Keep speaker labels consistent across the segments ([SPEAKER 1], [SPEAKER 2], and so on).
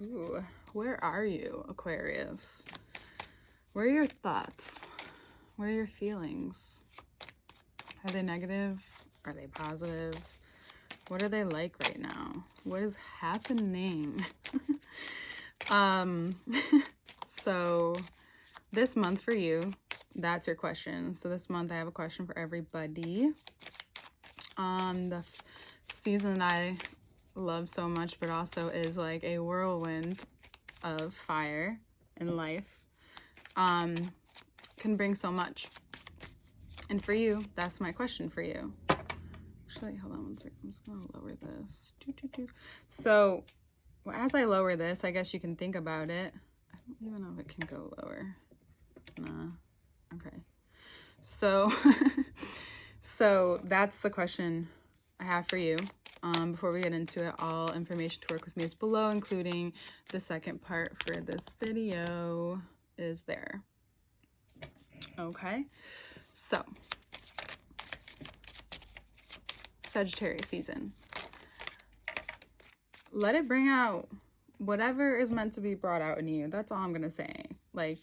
[SPEAKER 1] Ooh, where are you, Aquarius? Where are your thoughts? Where are your feelings? Are they negative? Are they positive? What are they like right now? What is happening? So this month for you, that's your question. So this month I have a question for everybody. The season I love so much, but also is like a whirlwind of fire in life, can bring so much. And for you, that's my question for you. Actually, hold on one second. I'm just gonna lower this. So, as I lower this, I guess you can think about it. I don't even know if it can go lower. Nah. Okay. So, so that's the question I have for you. Before we get into it, all information to work with me is below, including the second part for this video is there. Okay. So, Sagittarius season. Let it bring out whatever is meant to be brought out in you. That's all I'm gonna say. Like,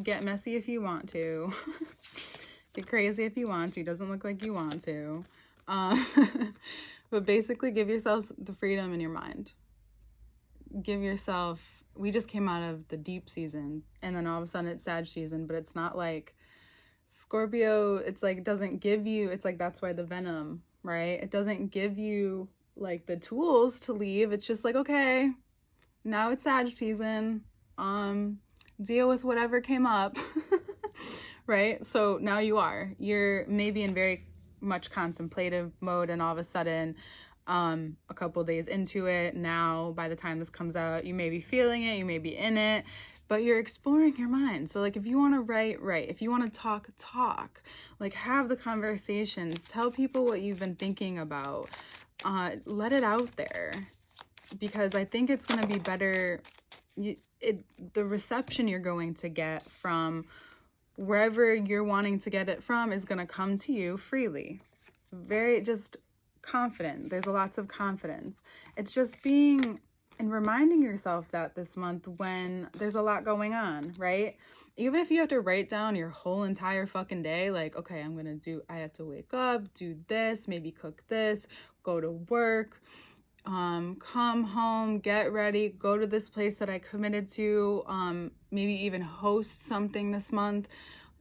[SPEAKER 1] get messy if you want to. Get crazy if you want to. Doesn't look like you want to. But basically give yourself the freedom in your mind. Give yourself, we just came out of the deep season and then all of a sudden it's Sag season, but it's not like Scorpio, it's like, doesn't give you, it's like, that's why the venom, right? It doesn't give you like the tools to leave. It's just like, okay, now it's Sag season. Deal with whatever came up, right? So now you're maybe in very much contemplative mode, and all of a sudden, a couple days into it, now by the time this comes out, you may be feeling it, you may be in it, but you're exploring your mind. So like, if you want to write, if you want to talk, like have the conversations, tell people what you've been thinking about, let it out there, because I think it's going to be better. The reception you're going to get from wherever you're wanting to get it from is going to come to you freely. Very just confident. There's lots of confidence. It's just being and reminding yourself that this month when there's a lot going on, right? Even if you have to write down your whole entire fucking day, like, okay, I have to wake up, do this, maybe cook this, go to work, come home, get ready, go to this place that I committed to, maybe even host something this month,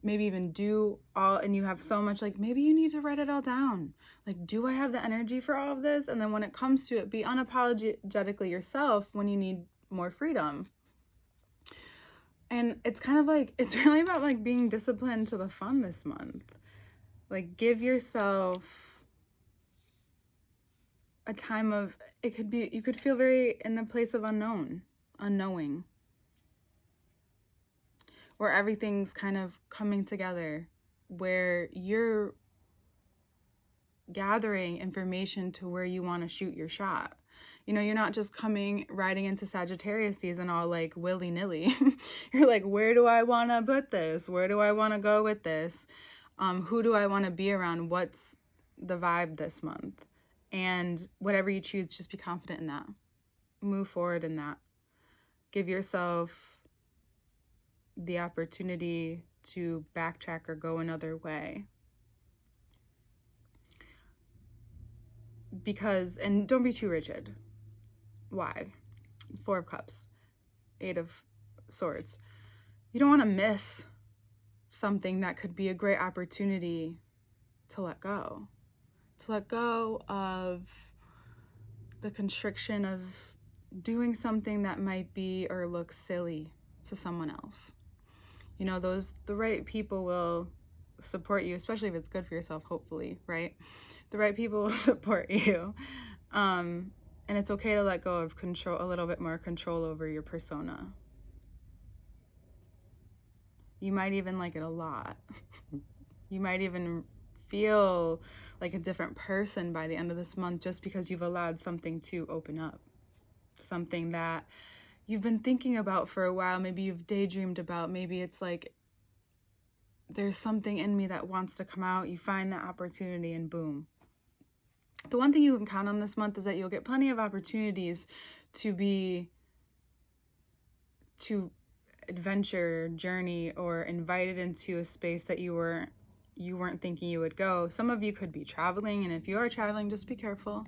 [SPEAKER 1] maybe even do all, and you have so much, like maybe you need to write it all down. Like, do I have the energy for all of this? And then when it comes to it, be unapologetically yourself when you need more freedom. And it's kind of like, it's really about like being disciplined to the fun this month. Like, give yourself a time of, it could be, you could feel very in the place of unknowing, where everything's kind of coming together, where you're gathering information to where you want to shoot your shot. You know, you're not just riding into Sagittarius season all like willy-nilly. You're like, where do I want to put this? Where do I want to go with this? Who do I want to be around? What's the vibe this month? And whatever you choose, just be confident in that. Move forward in that. Give yourself the opportunity to backtrack or go another way. Because, and don't be too rigid. Why? 4 of Cups, 8 of Swords. You don't want to miss something that could be a great opportunity to let go. To let go of the constriction of doing something that might be or look silly to someone else. You know, the right people will support you, especially if it's good for yourself, hopefully, right? The right people will support you. And it's okay to let go of a little bit more control over your persona. You might even like it a lot. You might even feel like a different person by the end of this month, just because you've allowed something to open up. Something that you've been thinking about for a while, maybe you've daydreamed about, maybe it's like, there's something in me that wants to come out, you find that opportunity and boom. The one thing you can count on this month is that you'll get plenty of opportunities to be to adventure, journey, or invited into a space that you weren't thinking you would go. Some of you could be traveling, and if you are traveling, just be careful,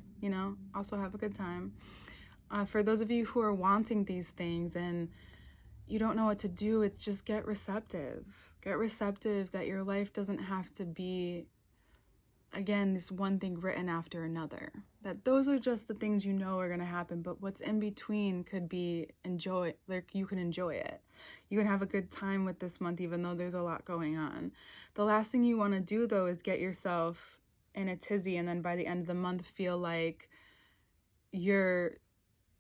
[SPEAKER 1] also have a good time. For those of you who are wanting these things and you don't know what to do, it's just get receptive. Get receptive that your life doesn't have to be, again, this one thing written after another. That those are just the things you know are going to happen, but what's in between could be you can enjoy it. You can have a good time with this month, even though there's a lot going on. The last thing you want to do, though, is get yourself in a tizzy and then by the end of the month feel like you're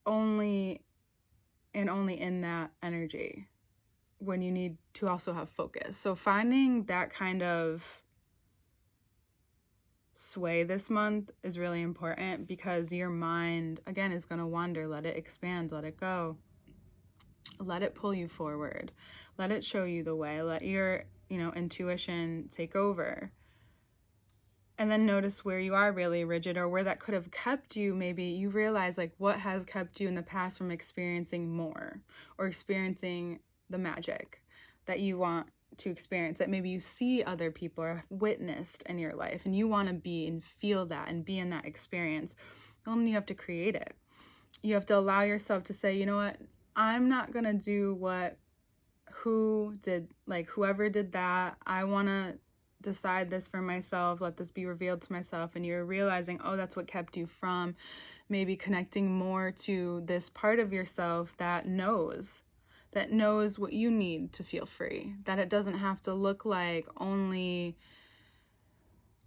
[SPEAKER 1] only in that energy when you need to also have focus. So finding that kind of sway this month is really important, because your mind, again, is going to wander. Let it expand, let it go. Let it pull you forward. Let it show you the way. Let your, intuition take over. And then notice where you are really rigid, or where that could have kept you. Maybe you realize like what has kept you in the past from experiencing more or experiencing the magic that you want to experience, that maybe you see other people or have witnessed in your life and you want to be and feel that and be in that experience. Then you have to create it. You have to allow yourself to say, you know what, I'm not going to do whoever did that. I want to decide this for myself. Let this be revealed to myself. And you're realizing, oh, that's what kept you from maybe connecting more to this part of yourself that knows what you need to feel free, that it doesn't have to look like only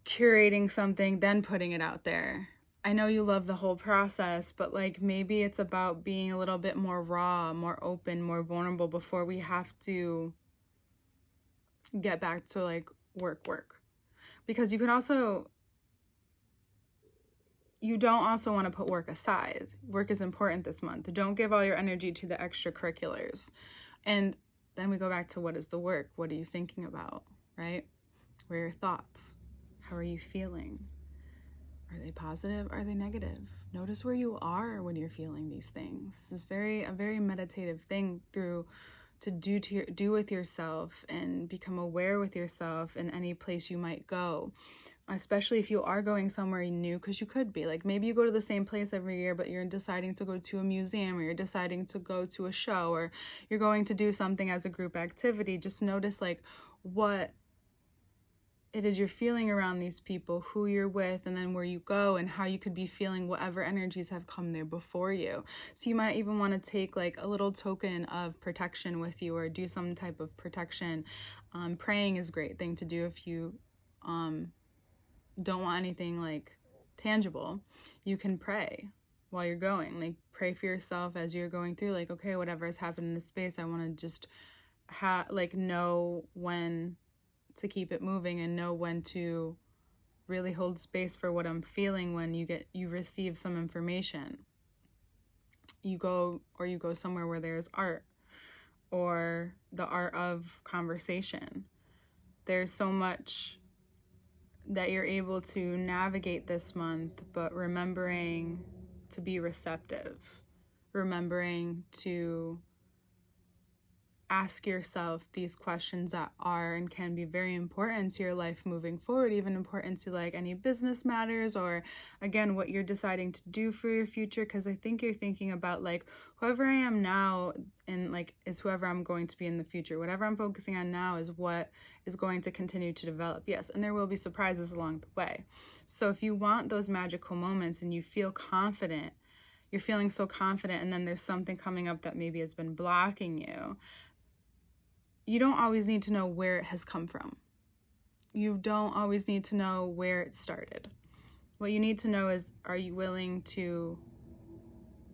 [SPEAKER 1] curating something, then putting it out there. I know you love the whole process, but like maybe it's about being a little bit more raw, more open, more vulnerable before we have to get back to like work. Because you don't also want to put work aside. Work is important this month. Don't give all your energy to the extracurriculars. And then we go back to, what is the work? What are you thinking about, right? What are your thoughts? How are you feeling? Are they positive? Are they negative? Notice where you are when you're feeling these things. This is a very meditative thing to do with yourself and become aware with yourself in any place you might go, especially if you are going somewhere new, because you could be like, maybe you go to the same place every year, but you're deciding to go to a museum, or you're deciding to go to a show, or you're going to do something as a group activity. Just notice like what it is you're feeling around these people, who you're with, and then where you go, and how you could be feeling whatever energies have come there before you. So you might even want to take like a little token of protection with you, or do some type of protection. Praying is a great thing to do if you don't want anything like tangible. You can pray while you're going. Like pray for yourself as you're going through. Like, okay, whatever has happened in this space, I want to just know when to keep it moving and know when to really hold space for what I'm feeling when you receive some information. You go somewhere where there's art, or the art of conversation. There's so much that you're able to navigate this month, but remembering to be receptive, remembering to ask yourself these questions that are and can be very important to your life moving forward, even important to like any business matters, or again, what you're deciding to do for your future. Because I think you're thinking about like, whoever I am now and like is whoever I'm going to be in the future. Whatever I'm focusing on now is what is going to continue to develop. Yes, and there will be surprises along the way. So if you want those magical moments and you feel confident, you're feeling so confident, and then there's something coming up that maybe has been blocking you, you don't always need to know where it has come from. You don't always need to know where it started. What you need to know is, are you willing to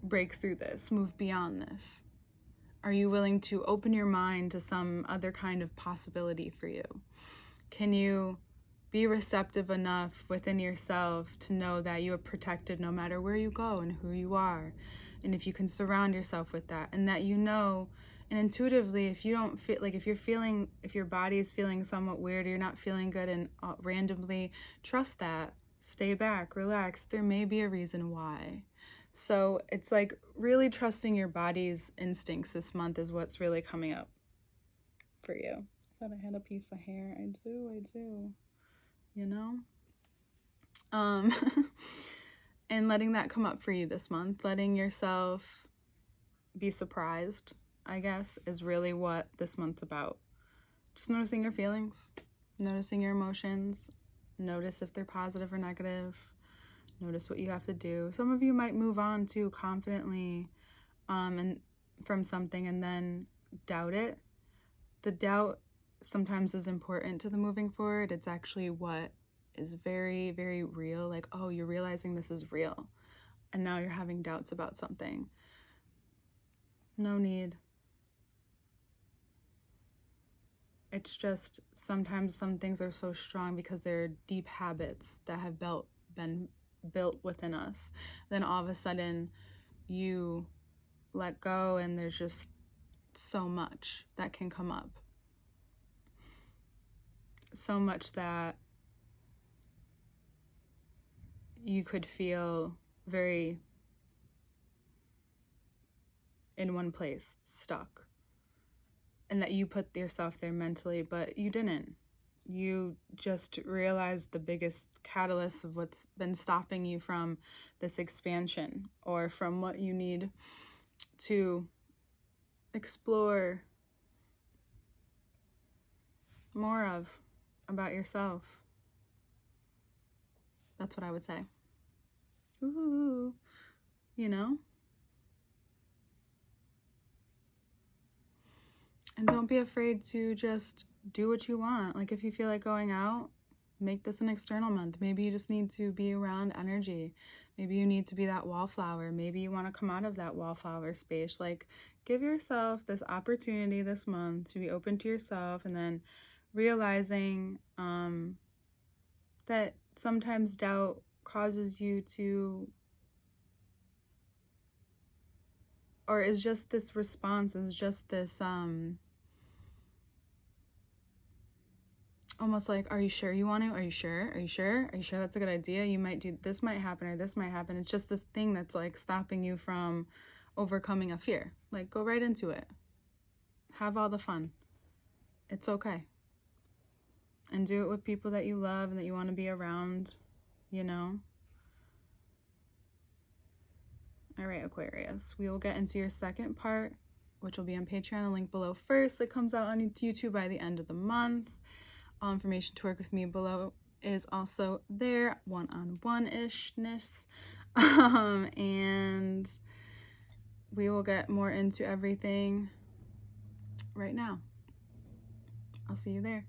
[SPEAKER 1] break through this, move beyond this? Are you willing to open your mind to some other kind of possibility for you? Can you be receptive enough within yourself to know that you are protected no matter where you go and who you are? And if you can surround yourself with that, and that and intuitively, if you don't feel like, if your body is feeling somewhat weird, or you're not feeling good, and randomly trust that, stay back, relax. There may be a reason why. So it's like really trusting your body's instincts this month is what's really coming up for you. I thought I had a piece of hair. I do. You know? And letting that come up for you this month, letting yourself be surprised, I guess, is really what this month's about. Just noticing your feelings, noticing your emotions, notice if they're positive or negative, notice what you have to do. Some of you might move on too confidently and from something and then doubt it. The doubt sometimes is important to the moving forward. It's actually what is very, very real. Like, oh, you're realizing this is real. And now you're having doubts about something. No need. It's just sometimes some things are so strong because they're deep habits that have been built within us. Then all of a sudden you let go and there's just so much that can come up. So much that you could feel very in one place, stuck. And that you put yourself there mentally, but you didn't. You just realized the biggest catalyst of what's been stopping you from this expansion or from what you need to explore more of about yourself. That's what I would say. Ooh, you know? And don't be afraid to just do what you want. Like if you feel like going out, make this an external month. Maybe you just need to be around energy. Maybe you need to be that wallflower. Maybe you want to come out of that wallflower space. Like give yourself this opportunity this month to be open to yourself and then realizing that sometimes doubt causes you to, or is just this response, is just this almost like, are you sure you want to? Are you sure? Are you sure? Are you sure that's a good idea? You might do, this might happen or this might happen. It's just this thing that's like stopping you from overcoming a fear. Like go right into it. Have all the fun. It's okay. And do it with people that you love and that you want to be around, you know? All right, Aquarius. We will get into your second part, which will be on Patreon, the link below first. It comes out on YouTube by the end of the month. All information to work with me below is also there, one-on-one-ishness. And we will get more into everything right now. I'll see you there.